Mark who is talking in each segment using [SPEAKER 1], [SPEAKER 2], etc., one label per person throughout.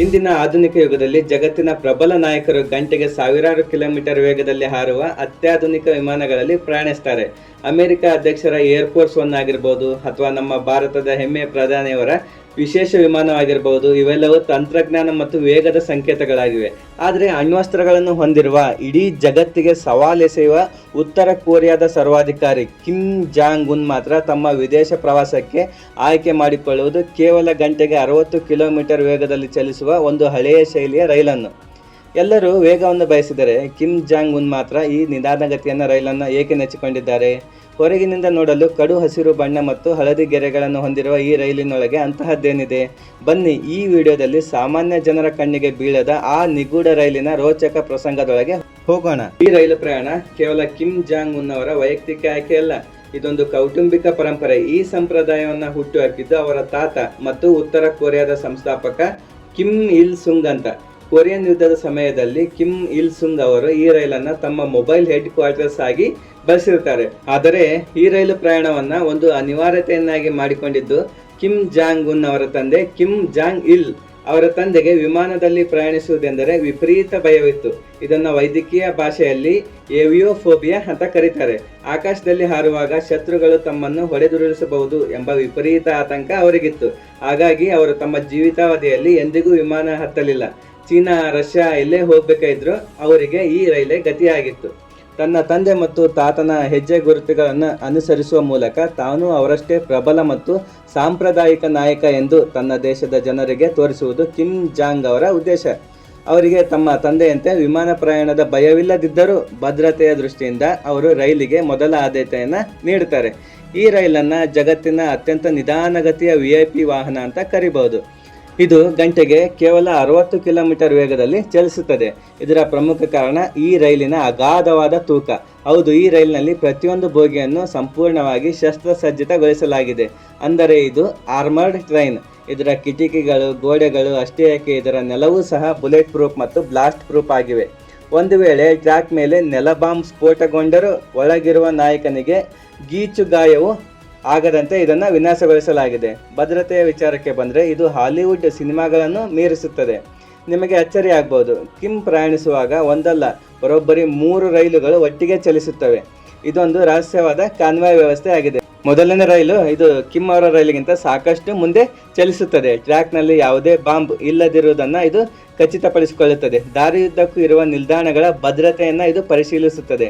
[SPEAKER 1] ಇಂದಿನ ಆಧುನಿಕ ಯುಗದಲ್ಲಿ ಜಗತ್ತಿನ ಪ್ರಬಲ ನಾಯಕರು ಗಂಟೆಗೆ ಸಾವಿರಾರು ಕಿಲೋಮೀಟರ್ ವೇಗದಲ್ಲಿ ಹಾರುವ ಅತ್ಯಾಧುನಿಕ ವಿಮಾನಗಳಲ್ಲಿ ಪ್ರಯಾಣಿಸ್ತಾರೆ. ಅಮೆರಿಕ ಅಧ್ಯಕ್ಷರ ಏರ್ಫೋರ್ಸ್ ಒನ್ ಆಗಿರ್ಬೋದು, ಅಥವಾ ನಮ್ಮ ಭಾರತದ ಹೆಮ್ಮೆಯ ಪ್ರಧಾನಿಯವರ ವಿಶೇಷ ವಿಮಾನವಾಗಿರ್ಬೋದು, ಇವೆಲ್ಲವೂ ತಂತ್ರಜ್ಞಾನ ಮತ್ತು ವೇಗದ ಸಂಕೇತಗಳಾಗಿವೆ. ಆದರೆ ಅಣ್ವಸ್ತ್ರಗಳನ್ನು ಹೊಂದಿರುವ ಇಡೀ ಜಗತ್ತಿಗೆ ಸವಾಲೆಸೆಯುವ ಉತ್ತರ ಕೊರಿಯಾದ ಸರ್ವಾಧಿಕಾರಿ ಕಿಮ್ ಜಾಂಗ್ ಉನ್ ಮಾತ್ರ ತಮ್ಮ ವಿದೇಶ ಪ್ರವಾಸಕ್ಕೆ ಆಯ್ಕೆ ಮಾಡಿಕೊಳ್ಳುವುದು ಕೇವಲ ಗಂಟೆಗೆ 60 ಕಿಲೋಮೀಟರ್ ವೇಗದಲ್ಲಿ ಚಲಿಸುವ ಒಂದು ಹಳೆಯ ಶೈಲಿಯ ರೈಲನ್ನು. ಎಲ್ಲರೂ ವೇಗವನ್ನು ಬಯಸಿದರೆ ಕಿಮ್ ಜಾಂಗ್ ಉನ್ ಮಾತ್ರ ಈ ನಿಧಾನಗತಿಯನ್ನು ರೈಲನ್ನು ಏಕೆ ನೆಚ್ಚಿಕೊಂಡಿದ್ದಾರೆ? ಹೊರಗಿನಿಂದ ನೋಡಲು ಕಡು ಹಸಿರು ಬಣ್ಣ ಮತ್ತು ಹಳದಿ ಗೆರೆಗಳನ್ನು ಹೊಂದಿರುವ ಈ ರೈಲಿನೊಳಗೆ ಅಂತಹದ್ದೇನಿದೆ? ಬನ್ನಿ ಈ ವಿಡಿಯೋದಲ್ಲಿ ಸಾಮಾನ್ಯ ಜನರ ಕಣ್ಣಿಗೆ ಬೀಳದ ಆ ನಿಗೂಢ ರೈಲಿನ ರೋಚಕ ಪ್ರಸಂಗದೊಳಗೆ ಹೋಗೋಣ. ಈ ರೈಲು ಪ್ರಯಾಣ ಕೇವಲ ಕಿಮ್ ಜಾಂಗ್ ಉನ್ ಅವರ ವೈಯಕ್ತಿಕ ಆಯ್ಕೆಯಲ್ಲ, ಇದೊಂದು ಕೌಟುಂಬಿಕ ಪರಂಪರೆ. ಈ ಸಂಪ್ರದಾಯವನ್ನು ಹುಟ್ಟುಹಾಕಿದ್ದು ಅವರ ತಾತ ಮತ್ತು ಉತ್ತರ ಕೊರಿಯಾದ ಸಂಸ್ಥಾಪಕ ಕಿಮ್ ಇಲ್ ಸುಂಗ್ ಅಂತ. ಕೊರಿಯನ್ ಯುದ್ಧದ ಸಮಯದಲ್ಲಿ ಕಿಮ್ ಇಲ್ ಸುಂಗ್ ಅವರು ಈ ರೈಲನ್ನು ತಮ್ಮ ಮೊಬೈಲ್ ಹೆಡ್ ಕ್ವಾರ್ಟರ್ಸ್ ಆಗಿ ಬಳಸಿರುತ್ತಾರೆ. ಆದರೆ ಈ ರೈಲು ಪ್ರಯಾಣವನ್ನ ಒಂದು ಅನಿವಾರ್ಯತೆಯನ್ನಾಗಿ ಮಾಡಿಕೊಂಡಿದ್ದು ಕಿಮ್ ಜಾಂಗ್ ಉನ್ ಅವರ ತಂದೆ ಕಿಮ್ ಜಾಂಗ್ ಇಲ್. ಅವರ ತಂದೆಗೆ ವಿಮಾನದಲ್ಲಿ ಪ್ರಯಾಣಿಸುವುದೆಂದರೆ ವಿಪರೀತ ಭಯವಿತ್ತು. ಇದನ್ನ ವೈದ್ಯಕೀಯ ಭಾಷೆಯಲ್ಲಿ ಏವಿಯೋಫೋಬಿಯಾ ಅಂತ ಕರೀತಾರೆ. ಆಕಾಶದಲ್ಲಿ ಹಾರುವಾಗ ಶತ್ರುಗಳು ತಮ್ಮನ್ನು ಹೊಡೆದುರುಳಿಸಬಹುದು ಎಂಬ ವಿಪರೀತ ಆತಂಕ ಅವರಿಗಿತ್ತು. ಹಾಗಾಗಿ ಅವರು ತಮ್ಮ ಜೀವಿತಾವಧಿಯಲ್ಲಿ ಎಂದಿಗೂ ವಿಮಾನ ಹತ್ತಲಿಲ್ಲ. ಚೀನಾ, ರಷ್ಯಾ ಎಲ್ಲೇ ಹೋಗ್ಬೇಕಾದ್ರೂ ಅವರಿಗೆ ಈ ರೈಲೇ ಗತಿಯಾಗಿತ್ತು. ತನ್ನ ತಂದೆ ಮತ್ತು ತಾತನ ಹೆಜ್ಜೆ ಗುರುತುಗಳನ್ನು ಅನುಸರಿಸುವ ಮೂಲಕ ತಾನು ಅವರಷ್ಟೇ ಪ್ರಬಲ ಮತ್ತು ಸಾಂಪ್ರದಾಯಿಕ ನಾಯಕ ಎಂದು ತನ್ನ ದೇಶದ ಜನರಿಗೆ ತೋರಿಸುವುದು ಕಿಮ್ ಜಾಂಗ್ ಅವರ ಉದ್ದೇಶ. ಅವರಿಗೆ ತಮ್ಮ ತಂದೆಯಂತೆ ವಿಮಾನ ಪ್ರಯಾಣದ ಭಯವಿಲ್ಲದಿದ್ದರೂ ಭದ್ರತೆಯ ದೃಷ್ಟಿಯಿಂದ ಅವರು ರೈಲಿಗೆ ಮೊದಲ ಆದ್ಯತೆಯನ್ನು ನೀಡುತ್ತಾರೆ. ಈ ರೈಲನ್ನು ಜಗತ್ತಿನ ಅತ್ಯಂತ ನಿಧಾನಗತಿಯ VIP ವಾಹನ ಅಂತ ಕರಿಬಹುದು. ಇದು ಗಂಟೆಗೆ ಕೇವಲ 60 ಕಿಲೋಮೀಟರ್ ವೇಗದಲ್ಲಿ ಚಲಿಸುತ್ತದೆ. ಇದರ ಪ್ರಮುಖ ಕಾರಣ ಈ ರೈಲಿನ ಅಗಾಧವಾದ ತೂಕ. ಹೌದು, ಈ ರೈಲಿನಲ್ಲಿ ಪ್ರತಿಯೊಂದು ಬೋಗಿಯನ್ನು ಸಂಪೂರ್ಣವಾಗಿ ಶಸ್ತ್ರಸಜ್ಜಿತಗೊಳಿಸಲಾಗಿದೆ. ಅಂದರೆ ಇದು ಆರ್ಮರ್ಡ್ ಟ್ರೈನ್. ಇದರ ಕಿಟಕಿಗಳು, ಗೋಡೆಗಳು ಅಷ್ಟೇ ಯಾಕೆ, ಇದರ ನೆಲವೂ ಸಹ ಬುಲೆಟ್ ಪ್ರೂಫ್ ಮತ್ತು ಬ್ಲಾಸ್ಟ್ ಪ್ರೂಫ್ ಆಗಿವೆ. ಒಂದು ವೇಳೆ ಟ್ರ್ಯಾಕ್ ಮೇಲೆ ನೆಲ ಬಾಂಬ್ ಸ್ಫೋಟಗೊಂಡರೂ ಒಳಗಿರುವ ನಾಯಕನಿಗೆ ಗೀಚು ಗಾಯವು ಆಗದಂತೆ ಇದನ್ನು ವಿನ್ಯಾಸಗೊಳಿಸಲಾಗಿದೆ. ಭದ್ರತೆಯ ವಿಚಾರಕ್ಕೆ ಬಂದರೆ ಇದು ಹಾಲಿವುಡ್ ಸಿನಿಮಾಗಳನ್ನು ಮೀರಿಸುತ್ತದೆ. ನಿಮಗೆ ಅಚ್ಚರಿ ಆಗ್ಬೋದು, ಕಿಮ್ ಪ್ರಯಾಣಿಸುವಾಗ ಒಂದಲ್ಲ ಬರೋಬ್ಬರಿ 3 ರೈಲುಗಳು ಒಟ್ಟಿಗೆ ಚಲಿಸುತ್ತವೆ. ಇದೊಂದು ರಹಸ್ಯವಾದ ಕಾನ್ವಾಯ್ ವ್ಯವಸ್ಥೆ ಆಗಿದೆ. ಮೊದಲನೇ ರೈಲು ಇದು ಕಿಮ್ ಅವರ ರೈಲಿಗಿಂತ ಸಾಕಷ್ಟು ಮುಂದೆ ಚಲಿಸುತ್ತದೆ. ಟ್ರ್ಯಾಕ್ನಲ್ಲಿ ಯಾವುದೇ ಬಾಂಬ್ ಇಲ್ಲದಿರುವುದನ್ನು ಇದು ಖಚಿತಪಡಿಸಿಕೊಳ್ಳುತ್ತದೆ. ದಾರಿಯುದ್ದಕ್ಕೂ ಇರುವ ನಿಲ್ದಾಣಗಳ ಭದ್ರತೆಯನ್ನು ಇದು ಪರಿಶೀಲಿಸುತ್ತದೆ.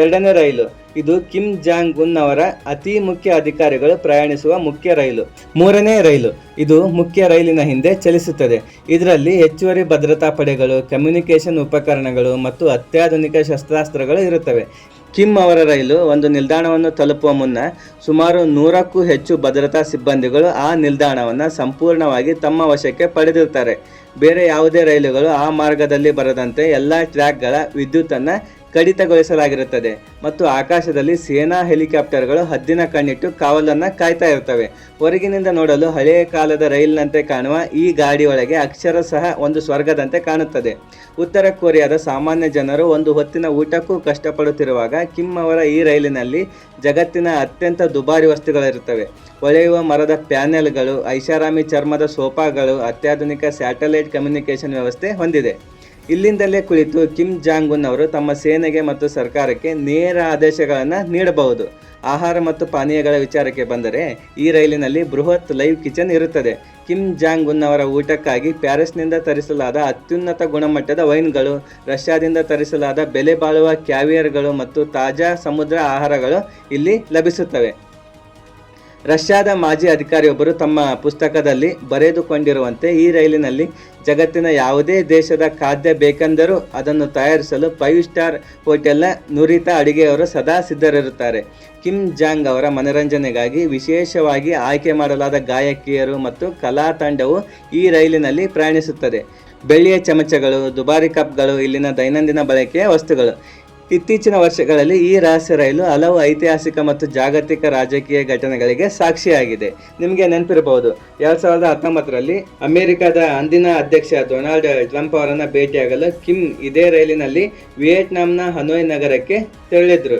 [SPEAKER 1] ಎರಡನೇ ರೈಲು ಇದು ಕಿಮ್ ಜಾಂಗ್ ಉನ್ ಅವರ ಅತಿ ಮುಖ್ಯ ಅಧಿಕಾರಿಗಳು ಪ್ರಯಾಣಿಸುವ ಮುಖ್ಯ ರೈಲು. ಮೂರನೇ ರೈಲು ಇದು ಮುಖ್ಯ ರೈಲಿನ ಹಿಂದೆ ಚಲಿಸುತ್ತದೆ. ಇದರಲ್ಲಿ ಹೆಚ್ಚುವರಿ ಭದ್ರತಾ ಪಡೆಗಳು, ಕಮ್ಯುನಿಕೇಷನ್ ಉಪಕರಣಗಳು ಮತ್ತು ಅತ್ಯಾಧುನಿಕ ಶಸ್ತ್ರಾಸ್ತ್ರಗಳು ಇರುತ್ತವೆ. ಕಿಮ್ ಅವರ ರೈಲು ಒಂದು ನಿಲ್ದಾಣವನ್ನು ತಲುಪುವ ಮುನ್ನ ಸುಮಾರು 100ಕ್ಕೂ ಹೆಚ್ಚು ಭದ್ರತಾ ಸಿಬ್ಬಂದಿಗಳು ಆ ನಿಲ್ದಾಣವನ್ನು ಸಂಪೂರ್ಣವಾಗಿ ತಮ್ಮ ವಶಕ್ಕೆ ಪಡೆದಿರುತ್ತಾರೆ. ಬೇರೆ ಯಾವುದೇ ರೈಲುಗಳು ಆ ಮಾರ್ಗದಲ್ಲಿ ಬರದಂತೆ ಎಲ್ಲ ಟ್ರ್ಯಾಕ್ಗಳ ವಿದ್ಯುತ್ತನ್ನು ಕಡಿತಗೊಳಿಸಲಾಗಿರುತ್ತದೆ ಮತ್ತು ಆಕಾಶದಲ್ಲಿ ಸೇನಾ ಹೆಲಿಕಾಪ್ಟರ್ಗಳು ಹದ್ದಿನ ಕಣ್ಣಿಟ್ಟು ಕಾವಲನ್ನು ಕಾಯ್ತಾ ಇರ್ತವೆ. ಹೊರಗಿನಿಂದ ನೋಡಲು ಹಳೆಯ ಕಾಲದ ರೈಲಿನಂತೆ ಕಾಣುವ ಈ ಗಾಡಿಯೊಳಗೆ ಅಕ್ಷರಶಃ ಒಂದು ಸ್ವರ್ಗದಂತೆ ಕಾಣುತ್ತದೆ. ಉತ್ತರ ಕೊರಿಯಾದ ಸಾಮಾನ್ಯ ಜನರು ಒಂದು ಹೊತ್ತಿನ ಊಟಕ್ಕೂ ಕಷ್ಟಪಡುತ್ತಿರುವಾಗ ಕಿಮ್ ಅವರ ಈ ರೈಲಿನಲ್ಲಿ ಜಗತ್ತಿನ ಅತ್ಯಂತ ದುಬಾರಿ ವಸ್ತುಗಳಿರುತ್ತವೆ. ಹೊಳೆಯುವ ಮರದ ಪ್ಯಾನೆಲ್ಗಳು, ಐಷಾರಾಮಿ ಚರ್ಮದ ಸೋಫಾಗಳು, ಅತ್ಯಾಧುನಿಕ ಸ್ಯಾಟಲೈಟ್ ಕಮ್ಯುನಿಕೇಷನ್ ವ್ಯವಸ್ಥೆ ಹೊಂದಿದೆ. ಇಲ್ಲಿಂದಲೇ ಕುಳಿತು ಕಿಮ್ ಜಾಂಗ್ ಉನ್ ಅವರು ತಮ್ಮ ಸೇನೆಗೆ ಮತ್ತು ಸರ್ಕಾರಕ್ಕೆ ನೇರ ಆದೇಶಗಳನ್ನು ನೀಡಬಹುದು. ಆಹಾರ ಮತ್ತು ಪಾನೀಯಗಳ ವಿಚಾರಕ್ಕೆ ಬಂದರೆ ಈ ರೈಲಿನಲ್ಲಿ ಬೃಹತ್ ಲೈವ್ ಕಿಚನ್ ಇರುತ್ತದೆ. ಕಿಮ್ ಜಾಂಗ್ ಉನ್ ಅವರ ಊಟಕ್ಕಾಗಿ ಪ್ಯಾರಿಸ್ನಿಂದ ತರಿಸಲಾದ ಅತ್ಯುನ್ನತ ಗುಣಮಟ್ಟದ ವೈನ್ಗಳು, ರಷ್ಯಾದಿಂದ ತರಿಸಲಾದ ಬೆಲೆ ಬಾಳುವ ಕ್ಯಾವಿಯರ್ಗಳು ಮತ್ತು ತಾಜಾ ಸಮುದ್ರ ಆಹಾರಗಳು ಇಲ್ಲಿ ಲಭಿಸುತ್ತವೆ. ರಷ್ಯಾದ ಮಾಜಿ ಅಧಿಕಾರಿಯೊಬ್ಬರು ತಮ್ಮ ಪುಸ್ತಕದಲ್ಲಿ ಬರೆದುಕೊಂಡಿರುವಂತೆ ಈ ರೈಲಿನಲ್ಲಿ ಜಗತ್ತಿನ ಯಾವುದೇ ದೇಶದ ಖಾದ್ಯ ಬೇಕೆಂದರೂ ಅದನ್ನು ತಯಾರಿಸಲು 5 ಸ್ಟಾರ್ ಹೋಟೆಲ್ನ ನುರಿತ ಅಡಿಗೆಯವರು ಸದಾ ಸಿದ್ಧರಿರುತ್ತಾರೆ. ಕಿಮ್ ಜಾಂಗ್ ಅವರ ಮನರಂಜನೆಗಾಗಿ ವಿಶೇಷವಾಗಿ ಆಯ್ಕೆ ಮಾಡಲಾದ ಗಾಯಕಿಯರು ಮತ್ತು ಕಲಾ ತಂಡವು ಈ ರೈಲಿನಲ್ಲಿ ಪ್ರಯಾಣಿಸುತ್ತದೆ. ಬೆಳ್ಳಿಯ ಚಮಚಗಳು, ದುಬಾರಿ ಕಪ್ಗಳು ಇಲ್ಲಿನ ದೈನಂದಿನ ಬಳಕೆಯ ವಸ್ತುಗಳು. ಇತ್ತೀಚಿನ ವರ್ಷಗಳಲ್ಲಿ ಈ ರಹಸ್ಯ ರೈಲು ಹಲವು ಐತಿಹಾಸಿಕ ಮತ್ತು ಜಾಗತಿಕ ರಾಜಕೀಯ ಘಟನೆಗಳಿಗೆ ಸಾಕ್ಷಿಯಾಗಿದೆ. ನಿಮಗೆ ನೆನಪಿರಬಹುದು, 2019ರಲ್ಲಿ ಅಮೆರಿಕದ ಅಂದಿನ ಅಧ್ಯಕ್ಷ ಡೊನಾಲ್ಡ್ ಟ್ರಂಪ್ ಅವರನ್ನು ಭೇಟಿಯಾಗಲು ಕಿಮ್ ಇದೇ ರೈಲಿನಲ್ಲಿ ವಿಯೆಟ್ನಾಂನ ಹನೋಯ್ ನಗರಕ್ಕೆ ತೆರಳಿದ್ರು.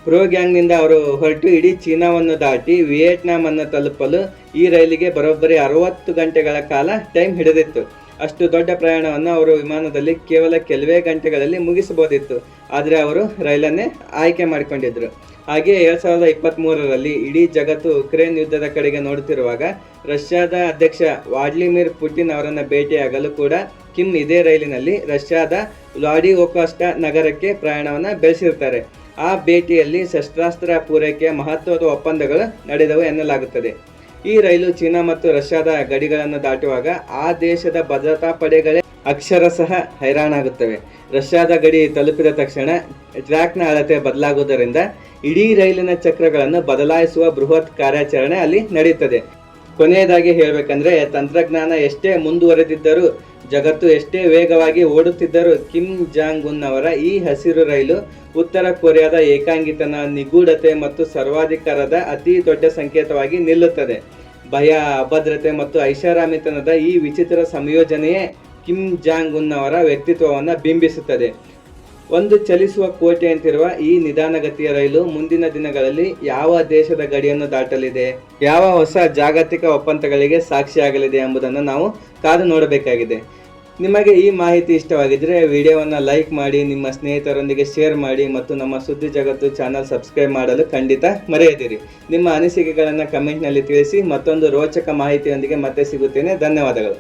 [SPEAKER 1] ಪ್ರೋ ಗ್ಯಾಂಗ್ನಿಂದ ಅವರು ಹೊರಟು ಇಡೀ ಚೀನಾವನ್ನು ದಾಟಿ ವಿಯೆಟ್ನಾಂ ಅನ್ನು ತಲುಪಲು ಈ ರೈಲಿಗೆ ಬರೋಬ್ಬರಿ 60 ಗಂಟೆಗಳ ಕಾಲ ಟೈಮ್ ಹಿಡಿದಿತ್ತು. ಅಷ್ಟು ದೊಡ್ಡ ಪ್ರಯಾಣವನ್ನು ಅವರು ವಿಮಾನದಲ್ಲಿ ಕೇವಲ ಕೆಲವೇ ಗಂಟೆಗಳಲ್ಲಿ ಮುಗಿಸಬಹುದಿತ್ತು. ಆದರೆ ಅವರು ರೈಲನ್ನೇ ಆಯ್ಕೆ ಮಾಡಿಕೊಂಡಿದ್ರು. ಹಾಗೆ 2023ರಲ್ಲಿ ಇಡೀ ಜಗತ್ತು ಉಕ್ರೇನ್ ಯುದ್ಧದ ಕಡೆಗೆ ನೋಡುತ್ತಿರುವಾಗ ರಷ್ಯಾದ ಅಧ್ಯಕ್ಷ ವ್ಲಾಡಿಮಿರ್ ಪುಟಿನ್ ಅವರನ್ನು ಭೇಟಿಯಾಗಲು ಕೂಡ ಕಿಮ್ ಇದೇ ರೈಲಿನಲ್ಲಿ ರಷ್ಯಾದ ವ್ಲಾಡಿವೋಸ್ಟಾಕ್ ನಗರಕ್ಕೆ ಪ್ರಯಾಣವನ್ನು ಬೆಳೆಸಿರ್ತಾರೆ. ಆ ಭೇಟಿಯಲ್ಲಿ ಶಸ್ತ್ರಾಸ್ತ್ರ ಪೂರೈಕೆಯ ಮಹತ್ವದ ಒಪ್ಪಂದಗಳು ನಡೆದವು ಎನ್ನಲಾಗುತ್ತದೆ. ಈ ರೈಲು ಚೀನಾ ಮತ್ತು ರಷ್ಯಾದ ಗಡಿಗಳನ್ನು ದಾಟುವಾಗ ಆ ದೇಶದ ಭದ್ರತಾ ಪಡೆಗಳೇ ಅಕ್ಷರಶಃ ಹೈರಾಣಾಗುತ್ತವೆ. ರಷ್ಯಾದ ಗಡಿ ತಲುಪಿದ ತಕ್ಷಣ ಟ್ರ್ಯಾಕ್ನ ಅಳತೆ ಬದಲಾಗುವುದರಿಂದ ಇಡೀ ರೈಲಿನ ಚಕ್ರಗಳನ್ನು ಬದಲಾಯಿಸುವ ಬೃಹತ್ ಕಾರ್ಯಾಚರಣೆ ಅಲ್ಲಿ ನಡೆಯುತ್ತದೆ. ಕೊನೆಯದಾಗಿ ಹೇಳಬೇಕಂದ್ರೆ, ತಂತ್ರಜ್ಞಾನ ಎಷ್ಟೇ ಮುಂದುವರೆದಿದ್ದರೂ, ಜಗತ್ತು ಎಷ್ಟೇ ವೇಗವಾಗಿ ಓಡುತ್ತಿದ್ದರೂ ಕಿಮ್ ಜಾಂಗ್ ಉನ್ ಅವರ ಈ ಹಸಿರು ರೈಲು ಉತ್ತರ ಕೊರಿಯಾದ ಏಕಾಂಗಿತನ, ನಿಗೂಢತೆ ಮತ್ತು ಸರ್ವಾಧಿಕಾರದ ಅತಿ ದೊಡ್ಡ ಸಂಕೇತವಾಗಿ ನಿಲ್ಲುತ್ತದೆ. ಭಯ, ಅಭದ್ರತೆ ಮತ್ತು ಐಷಾರಾಮಿತನದ ಈ ವಿಚಿತ್ರ ಸಂಯೋಜನೆಯೇ ಕಿಮ್ ಜಾಂಗ್ ಉನ್ ಅವರ ವ್ಯಕ್ತಿತ್ವವನ್ನು ಬಿಂಬಿಸುತ್ತದೆ. ಒಂದು ಚಲಿಸುವ ಕೋಟೆಯಂತಿರುವ ಈ ನಿಧಾನಗತಿಯ ರೈಲು ಮುಂದಿನ ದಿನಗಳಲ್ಲಿ ಯಾವ ದೇಶದ ಗಡಿಯನ್ನು ದಾಟಲಿದೆ, ಯಾವ ಹೊಸ ಜಾಗತಿಕ ಒಪ್ಪಂದಗಳಿಗೆ ಸಾಕ್ಷಿಯಾಗಲಿದೆ ಎಂಬುದನ್ನು ನಾವು ಕಾದು ನೋಡಬೇಕಾಗಿದೆ. ನಿಮಗೆ ಈ ಮಾಹಿತಿ ಇಷ್ಟವಾಗಿದ್ದರೆ ವಿಡಿಯೋವನ್ನು ಲೈಕ್ ಮಾಡಿ, ನಿಮ್ಮ ಸ್ನೇಹಿತರೊಂದಿಗೆ ಶೇರ್ ಮಾಡಿ ಮತ್ತು ನಮ್ಮ ಸುದ್ದಿ ಜಗತ್ತು ಚಾನಲ್ ಸಬ್ಸ್ಕ್ರೈಬ್ ಮಾಡಲು ಖಂಡಿತ ಮರೆಯದಿರಿ. ನಿಮ್ಮ ಅನಿಸಿಕೆಗಳನ್ನು ಕಮೆಂಟ್ನಲ್ಲಿ ತಿಳಿಸಿ. ಮತ್ತೊಂದು ರೋಚಕ ಮಾಹಿತಿಯೊಂದಿಗೆ ಮತ್ತೆ ಸಿಗುತ್ತೇನೆ. ಧನ್ಯವಾದಗಳು.